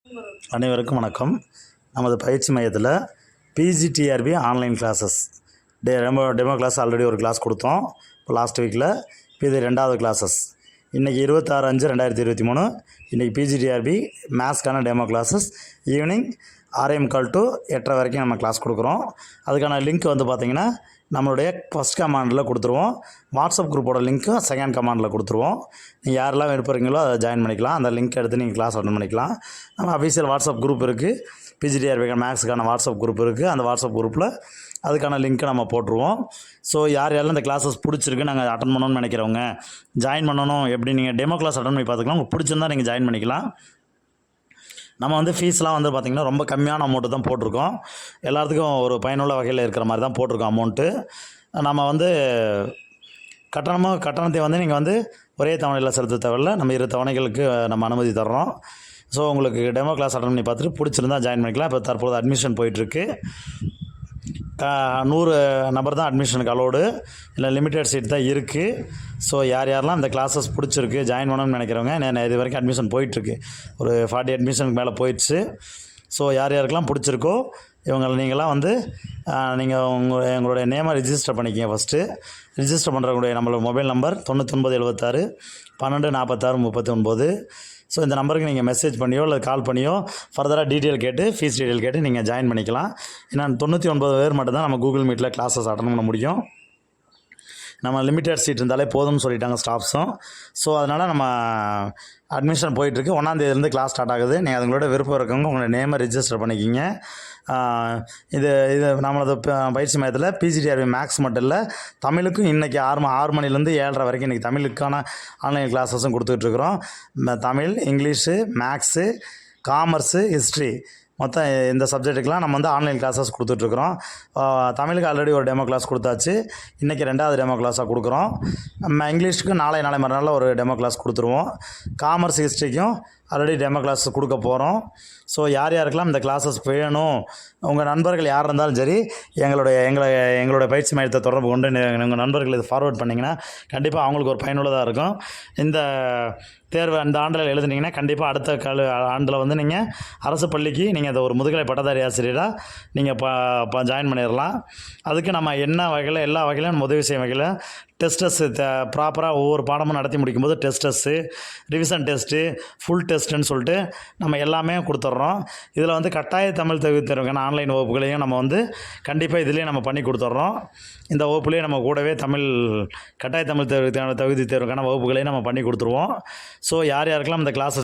அனைவருக்கும் வணக்கம். நமது பயிற்சி மையத்தில் PGTRB online classes demo class already ஒரு கிளாஸ் கொடுத்தோம் இப்போ லாஸ்ட் வீக்கில். இப்போ இது 2வது கிளாஸஸ். இன்றைக்கி 26/5/2023 இன்றைக்கி பிஜிடிஆர்பி மேத்ஸ்க்கான டெமோ கிளாஸஸ் ஈவினிங் 6:45 to 8:30 வரைக்கும் நம்ம கிளாஸ் கொடுக்குறோம். அதுக்கான லிங்க் வந்து பார்த்திங்கன்னா நம்மளுடைய ஃபஸ்ட் கமாண்டில் கொடுத்துருவோம். வாட்ஸ்அப் குரூப்போட லிங்க்கும் செகண்ட் கமாண்டில் கொடுத்துருவோம். நீங்கள் யாரெல்லாம் விருப்பறீங்களோ அதை ஜாயின் பண்ணிக்கலாம். அந்த லிங்க் எடுத்து நீங்கள் கிளாஸ் அட்டன் பண்ணிக்கலாம். நம்ம அஃபீஷியல் வாட்ஸ்அப் குரூப் இருக்குது. பிஜிடிஆர்பி மேக்ஸுக்கான வாட்ஸ்அப் குரூப் இருக்குது. அந்த வாட்ஸ்அப் குரூப்பில் அதுக்கான லிங்க்கை நம்ம போட்டுருவோம். ஸோ யாரெல்லாம் இந்த கிளாஸஸ் பிடிச்சிருக்கு, நாங்கள் அட்டன் பண்ணணும்னு நினைக்கிறவங்க, ஜாயின் பண்ணணும், எப்படி நீங்கள் டெமோ கிளாஸ் அட்டன் பண்ணி பார்த்துக்கலாம். உங்களுக்கு பிடிச்சிருந்தா நீங்கள் ஜாயின் பண்ணிக்கலாம். நம்ம வந்து ஃபீஸ்லாம் வந்து பார்த்திங்கன்னா ரொம்ப கம்மியான அமௌண்ட்டு தான் போட்டிருக்கோம். எல்லாத்துக்கும் ஒரு பயனுள்ள வகையில் இருக்கிற மாதிரி தான் போட்டிருக்கோம் அமௌண்ட்டு. நம்ம வந்து கட்டணத்தை வந்து நீங்கள் வந்து ஒரே தவணையில் செலுத்த தேவையில்லை. நம்ம 2 தவணைகளுக்கு நம்ம அனுமதி தர்றோம். ஸோ உங்களுக்கு டெமோ கிளாஸ் அட்டன் பண்ணி பார்த்துட்டு பிடிச்சிருந்தா ஜாயின் பண்ணிக்கலாம். இப்போ தற்போது அட்மிஷன் போயிட்டுருக்கு. 100 நபர் தான் அட்மிஷனுக்கு அலோடு, இல்லை லிமிட்டட் சீட் தான் இருக்குது. ஸோ யாரெல்லாம் இந்த கிளாஸஸ் பிடிச்சிருக்கு, ஜாயின் பண்ணணும்னு நினைக்கிறவங்க, நான் இது வரைக்கும் அட்மிஷன் போயிட்டுருக்கு. ஒரு 40 அட்மிஷனுக்கு மேலே போயிடுச்சு. ஸோ யாருக்கெல்லாம் பிடிச்சிருக்கோ நீங்களாம் வந்து எங்களுடைய நேமை ரிஜிஸ்டர் பண்ணிக்கிங்க. ஃபஸ்ட்டு ரிஜிஸ்டர் பண்ணுறவங்களுடைய நம்மளோட மொபைல் நம்பர் 9976 12 46 39. ஸோ இந்த நம்பருக்கு நீங்கள் மெசேஜ் பண்ணியோ இல்லை கால் பண்ணியோ ஃபர்தராக டீட்டெயில் கேட்டு ஃபீஸ் டீட்டெயில் கேட்டு நீங்கள் ஜாயின் பண்ணிக்கலாம். ஏன்னா 99 பேர் மட்டும்தான் நம்ம கூகுள் மீட்டில் கிளாஸஸ் அட்டன் பண்ண முடியும். நம்ம லிமிட்டட் சீட் இருந்தாலே போதும்னு சொல்லிட்டாங்க ஸ்டாஃப்ஸும். ஸோ அதனால் நம்ம அட்மிஷன் போயிட்டுருக்கு. 1ஆம் தேதியிலேருந்து கிளாஸ் ஸ்டார்ட் ஆகுது. நீங்கள் அதுங்களோட விருப்பம் இருக்கவங்க உங்களோட நேமை ரிஜிஸ்டர் பண்ணிக்கிங்க. இது நம்மளது பயிற்சி மையத்தில் பிஜிடிஆர்பி மேக்ஸ் மட்டும் இல்லை, தமிழுக்கும் இன்றைக்கி 6 மணிலேருந்து 7:30 வரைக்கும் இன்றைக்கி தமிழுக்கான ஆன்லைன் கிளாஸஸும் கொடுத்துட்ருக்குறோம். Tamil, English, maths, commerce, history மொத்தம் இந்த சப்ஜெக்ட்டுக்கெலாம் நம்ம வந்து ஆன்லைன் கிளாஸஸ் கொடுத்துட்ருக்குறோம். தமிழுக்கு ஆல்ரெடி ஒரு டெமோ கிளாஸ் கொடுத்தாச்சு. இன்றைக்கி 2வது டெமோ கிளாஸாக கொடுக்குறோம். நம்ம இங்கிலீஷுக்கு நாளை மறுநாள் ஒரு டெமோ கிளாஸ் கொடுத்துருவோம். காமர்ஸ், ஹிஸ்ட்ரிக்கும் ஆல்ரெடி டெமோ கிளாஸ் கொடுக்க போகிறோம். ஸோ யாருக்கெல்லாம் இந்த கிளாஸஸ் வேணும், உங்கள் நண்பர்கள் யார் இருந்தாலும் சரி, எங்களுடைய பயிற்சி மையத்தை தொடர்பு கொண்டு உங்கள் நண்பர்கள் இதை ஃபார்வர்ட் பண்ணிங்கன்னா கண்டிப்பாக அவங்களுக்கு ஒரு பயனுள்ளதாக இருக்கும். இந்த தேர்வு அந்த ஆண்டில் எழுதுனீங்கன்னா கண்டிப்பாக அடுத்த ஆண்டில் வந்து நீங்கள் அரசு பள்ளிக்கு நீங்கள் அதை ஒரு முதுகலை பட்டதாரி ஆசிரியராக நீங்கள் ஜாயின் பண்ணிடலாம். அதுக்கு நம்ம என்ன வகையில் எல்லா வகையிலும் நம்ம உதவி செய்யும் வகையில் டெஸ்டஸ் ப்ராப்பராக ஒவ்வொரு பாடமும் நடத்தி முடிக்கும்போது டெஸ்டஸ்ஸு, ரிவிஷன் டெஸ்ட்டு, ஃபுல் டெஸ்ட்டுன்னு சொல்லிட்டு நம்ம எல்லாமே கொடுத்துட்றோம். இதில் வந்து கட்டாய தமிழ் தகுதி தேர்வுக்கான ஆன்லைன் வகுப்புகளையும் நம்ம வந்து கண்டிப்பாக இதிலே நம்ம பண்ணி கொடுத்துட்றோம். இந்த வகுப்புலேயே நம்ம கூடவே கட்டாய தமிழ் தகுதி தேர்வுக்கான வகுப்புகளையும் நம்ம பண்ணி கொடுத்துருவோம். ஸோ யாருக்கெல்லாம் இந்த கிளாஸஸ்